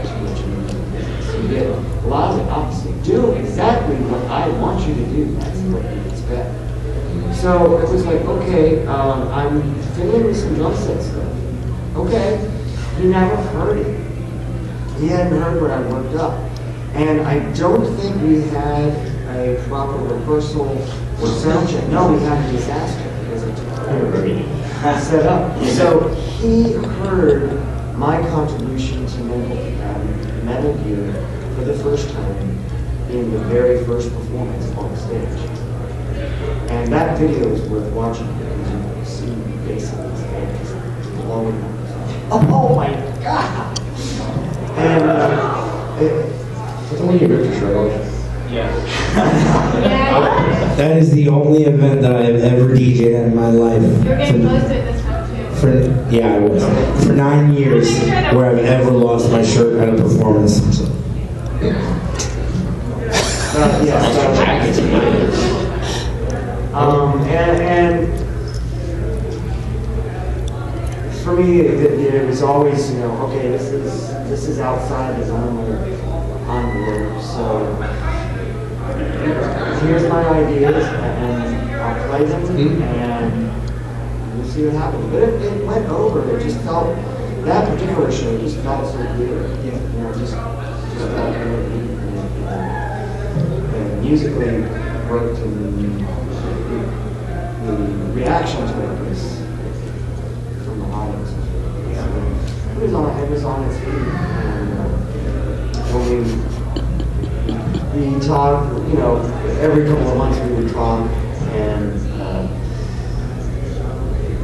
So you get a lot of the opposite. Do exactly what I want you to do. That's what you expect. So it was like, okay, I'm fiddling with some drum set stuff. Okay, he never heard it. He hadn't heard what I worked up. And I don't think we had a proper rehearsal or sound check. No, we had a disaster because it took set up. So he heard my contribution to Metal Gear for the first time in the very first performance on stage. And that video is worth watching because you can see basically his head just blowing up. Oh my God! And it's only you ripped your shirt off. Yeah. That is the only event that I have ever DJ'd in my life. You're getting close to it this time too. I was. For 9 years, where I've ever lost my shirt at a performance. And for me, it was always, okay, this is outside the normal envelope. So here's my ideas, and I'll play them, and we'll see what happens. But it went over. It just felt, that particular show just felt so good. Just felt good. And musically worked, and the reaction to it was from the audience. It was on its feet. And when we talk, every couple of months we would talk, and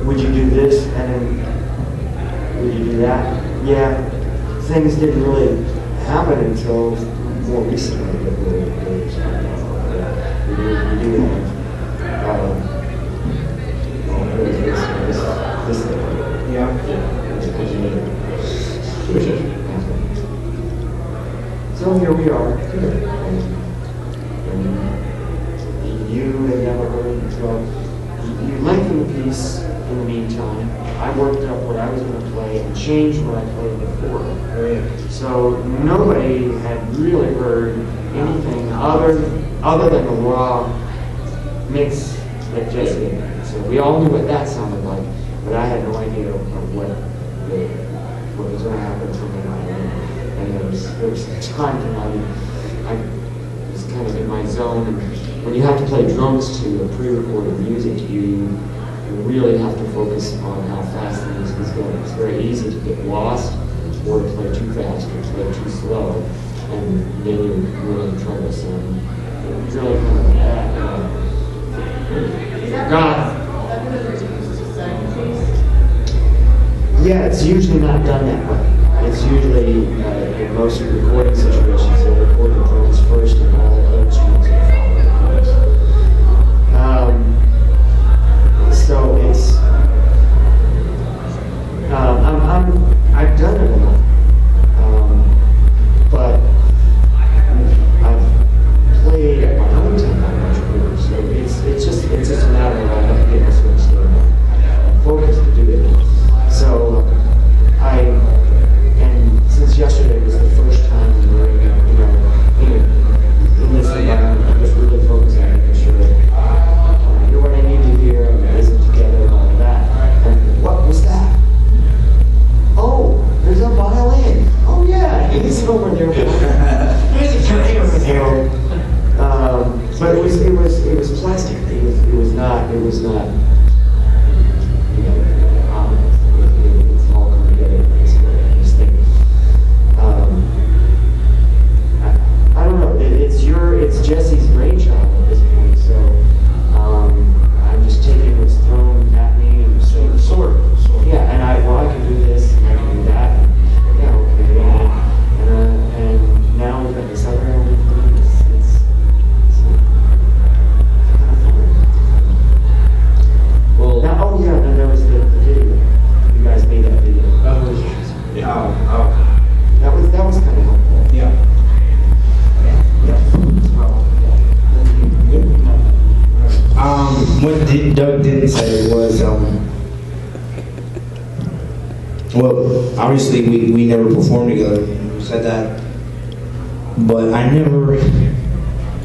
would you do this, and then would you do that? Yeah, things didn't really happen until more recently that we do this thing. Yeah. So here we are. And you had never heard, so you lengthened the piece in the meantime. I worked up what I was going to play and changed what I played before. So nobody had really heard anything other than the raw mix that Jesse had made. So we all knew what that sounded like, but I had no idea of what was going to happen from the violin. And there was times when I was kind of in my zone. And when you have to play drums to a pre-recorded music, you really have to focus on how fast the music is going. It's very easy to get lost, or to play too fast, or to play too slow, and then you're really in trouble. So it's really kind of God. Yeah, it's usually not done that way. It's usually, in most recording situations, they'll record the drums first and all other instruments will follow. So it's, I've done it a lot, but I've played at my own tempo much more. So it's just a matter of I have to get myself stable, focused to do it. So and since yesterday was the first time we were in this environment, I'm just really focused on making sure that I hear what I need to hear, and listen together and all of that. And what was that? Oh, there's a violin. Oh yeah, he's over there. There's a guy over there. But it was plastic. It was not. It's all come together this thing. I don't know. It's Jesse's brainchild at this point. So I'm just taking what's thrown at me and saying, sort of. Yeah, and I can do this, and I can do that. And, yeah, okay. And now we've got this other element. It's kind of fun. obviously we never performed together. You said that, but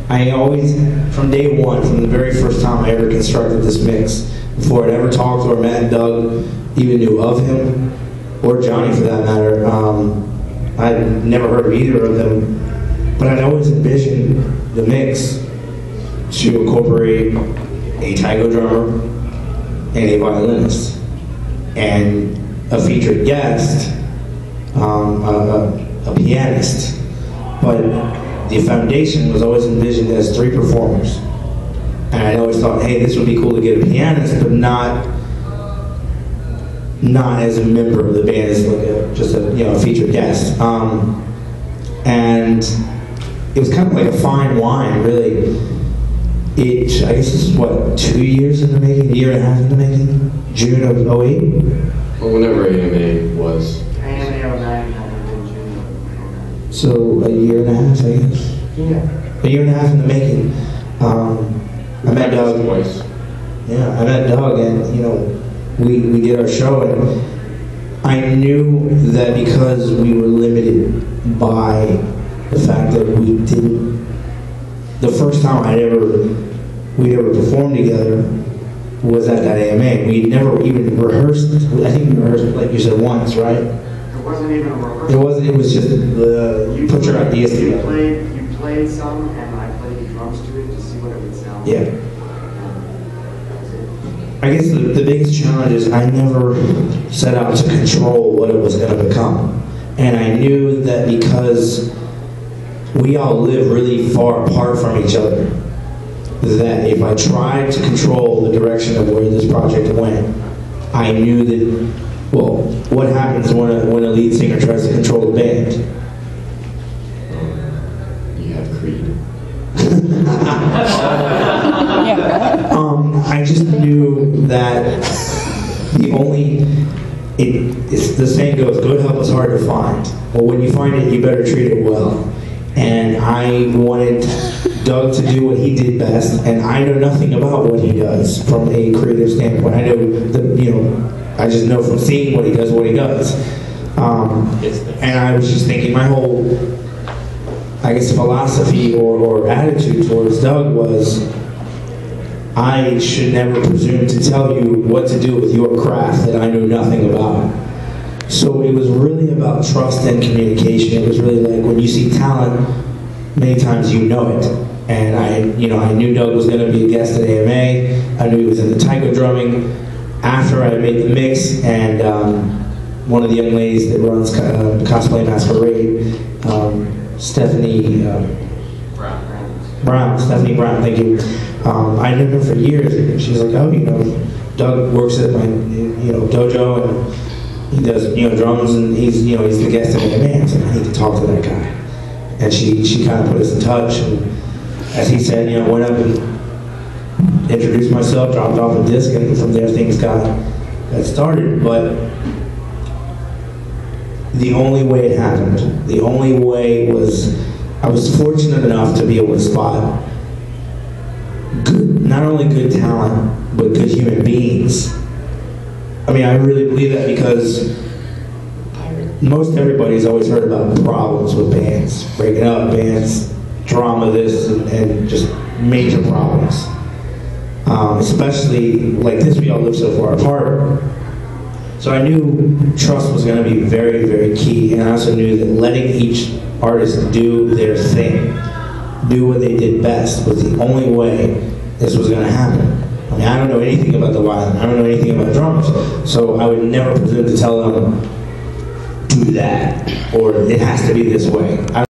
I always, from day one, from the very first time I ever constructed this mix, before I'd ever talked or met Doug, even knew of him, or Johnny for that matter, I'd never heard of either of them, but I'd always envisioned the mix to incorporate a taiko drummer and a violinist, and a featured guest, a pianist, but the foundation was always envisioned as 3 performers. And I always thought, hey, this would be cool to get a pianist, but not as a member of the band, as like just a featured guest. And it was kind of like a fine wine, really. I guess this is what, 2 years in the making, a year and a half in the making, June of 08? Well, whenever AMA was. AMA 09 happened in June of 09. So a year and a half, I guess. Yeah. A year and a half in the making. I met Doug. Twice. Yeah, I met Doug, and we did our show, and I knew that because we were limited by the fact that we didn't. The first time we'd ever performed together was at that AMA. We never even rehearsed. I think we rehearsed, like you said, once, right? It wasn't even a rehearsal. It wasn't. It was just you put your ideas together. You played some, and I played the drums to it to see what it would sound like. Yeah. I guess the biggest challenge is I never set out to control what it was going to become. And I knew that because we all live really far apart from each other, that if I tried to control the direction of where this project went, I knew that, well, what happens when a lead singer tries to control the band? You have Creed. I just knew that the saying goes, good help is hard to find. Well, when you find it, you better treat it well. And I wanted Doug to do what he did best, and I know nothing about what he does from a creative standpoint. I know I just know from seeing what he does. And I was just thinking my whole, I guess, philosophy or attitude towards Doug was, I should never presume to tell you what to do with your craft that I know nothing about. So it was really about trust and communication. It was really like when you see talent, many times you know it. And I knew Doug was going to be a guest at AMA. I knew he was in the taiko drumming. After I made the mix, and one of the young ladies that runs Cosplay Masquerade, Stephanie Brown, thank you. I knew her for years, and she was like, oh, Doug works at my, dojo, and he does, drums, and he's the guest at AMA. I said, I need to talk to that guy. And she kind of put us in touch, and as he said, went up and introduced myself, dropped off a disc, and from there things got started. But the only way it happened, the only way was, I was fortunate enough to be able to spot not only good talent, but good human beings. I mean, I really believe that because most everybody's always heard about problems with bands, breaking up bands, drama, this, and just major problems. Especially like this, we all live so far apart. So I knew trust was going to be very, very key, and I also knew that letting each artist do their thing, do what they did best, was the only way this was going to happen. I mean, I don't know anything about the violin. I don't know anything about drummers. So I would never presume to tell them, do that, or it has to be this way.